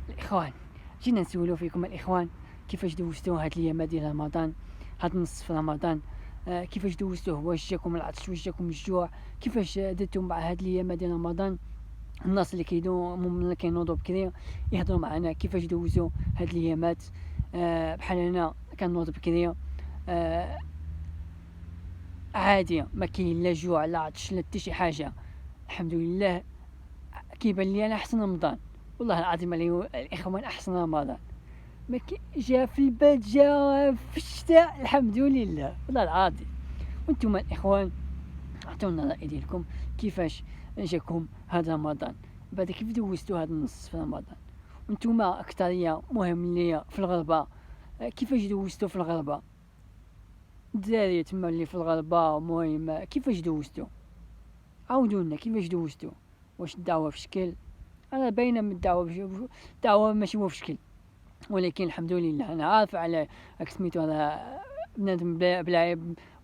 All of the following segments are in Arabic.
الإخوان جينا نسولو فيكم الإخوان، كيفاش دوزتو هاد الأيامات ديال رمضان، هاد نصف رمضان، كيفاش دوزتوه؟ واش جاكم العطش، واش جاكم الجوع؟ كيفاش درتو مع هاد الأيامات ديال رمضان؟ الناس اللي كينوضو بكري يهضروا معنا كيفاش دوزو هاد الأيامات. بحال انا كنوض بكري، عادية، ما كاين لا جوع لا عطش لا حتى شي حاجة، الحمد لله. كيبان لي انا احسن رمضان، والله العظيم الاخوان احسن رمضان. ما جا في البرد، جا في الشتاء، الحمد لله والله العظيم. وانتم الاخوان عطونا الراي ديالكم، كيفاش جاكم هذا رمضان؟ بعد كيف دوزتوا هذا النص في رمضان؟ وانتم اكثريه مهم ليا في الغربه، كيفاش دوزتوا في الغربه؟ الدراري تما اللي في الغربه، مهم كيفاش دوزتوا؟ عاودونا كيفاش دوزتوا. واش الدعوه في شكل؟ انا باينه من الدعوه ماشي هو في شكل، ولكن الحمد لله انا عارف على سميتو هذا بنادم بلا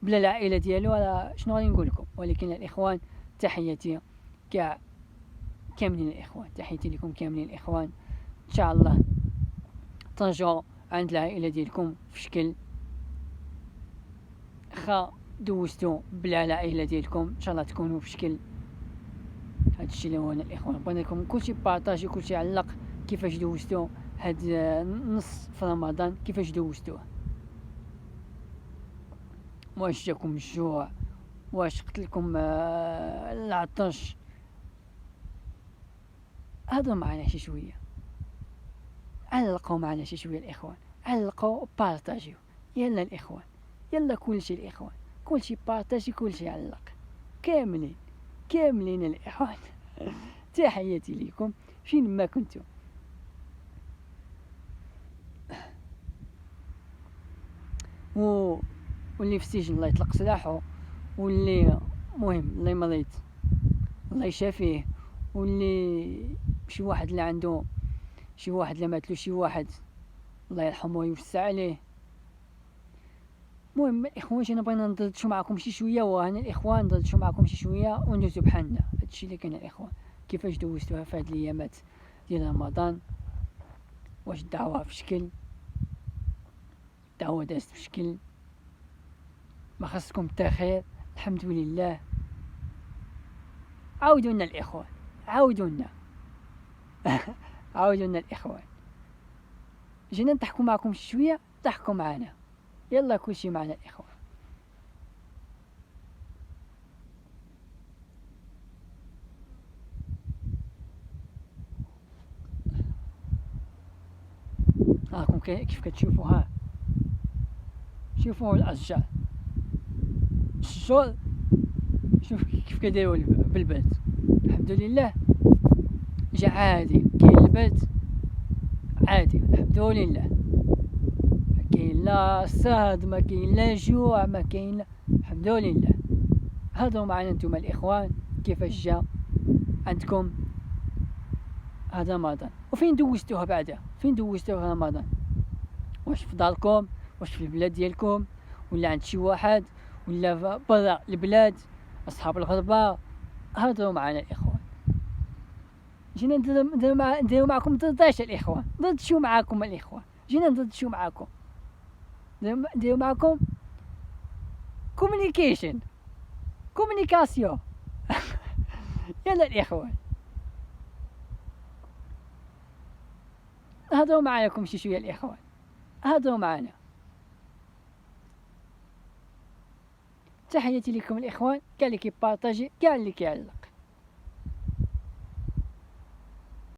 العائله ديالو، على شنو غادي نقول لكم. ولكن الاخوان تحياتي كاع كاملين الاخوان، تحياتي لكم كاملين الاخوان. ان شاء الله ترجعوا عند العائله ديالكم في شكل، خا دوزتو بلا العائله ديالكم ان شاء الله تكونوا في شكل. هذا الشيء اللي هو انا الاخوان بغينا لكم كلشي بارطاجي، كلشي علق كيفاش دوزتو هاد نص في رمضان، كيفاش دوزتوه. واش جاكم الجوع، واش قتلكم العطش؟ هضروا معنا شي شويه، علقوا معنا شي شويه الاخوان، علقوا بارطاجيو. يلا الاخوان، يلا كلشي الاخوان، كلشي بارطاجي، كلشي علق، كاملين الاخوان. تحياتي ليكم فين ما كنتم. واللي في السجن الله يطلق سلاحه، واللي مهم الله يمرض الله يشافيه، واللي شي واحد اللي عنده شي واحد اللي ماتلو شي واحد الله يرحمه ويوسع عليه. المهم الاخوان انا بغينا ندردشو معكم شي شويه، وهنا الاخوان ندردشو معكم شي شويه وندوزو بحالنا. هادشي اللي كاين الاخوان، كيفاش دوزتوها في هاد الايامات ديال رمضان. واش الدعوه في شكل؟ الدعوه دازت في شكل، ما خصكم حتى خير، الحمد لله. عاودونا الاخوان، عاودونا. عاودونا الاخوان، جينا نضحكوا معكم شويه، ضحكوا معنا، يلا كلشي معنا الاخوان. راكم كيف كتشوفوا، ها شوفوا الاشجار، الشجور شوف كيف كيدايروا بالبرد. الحمد لله جا عادي، كاين البرد عادي الحمد لله، ما كاين لا صهد، ما كاين لا جوع، ما كاين الحمد لله. هضروا معنا نتوما الاخوان كيفاش جا عندكم هذا رمضان، وفين دوزتوها بعدا، فين دوزتوها رمضان؟ واش في داركم، واش في البلاد ديالكم، ولا عند شي واحد، ولا برا البلاد اصحاب الغربه؟ هضروا معنا الاخوان، جينا نديرو معكم دردشه الاخوان، ندردشو معاكم الاخوان، جينا ندردشو معاكم، نديرو معاكم كومونيكاسيون. يلا الاخوان هضروا معاكم شي شويه الاخوان، هضروا معنا. تحياتي لكم الاخوان، كاع اللي كيبارطاجي، كاع اللي كيعلق.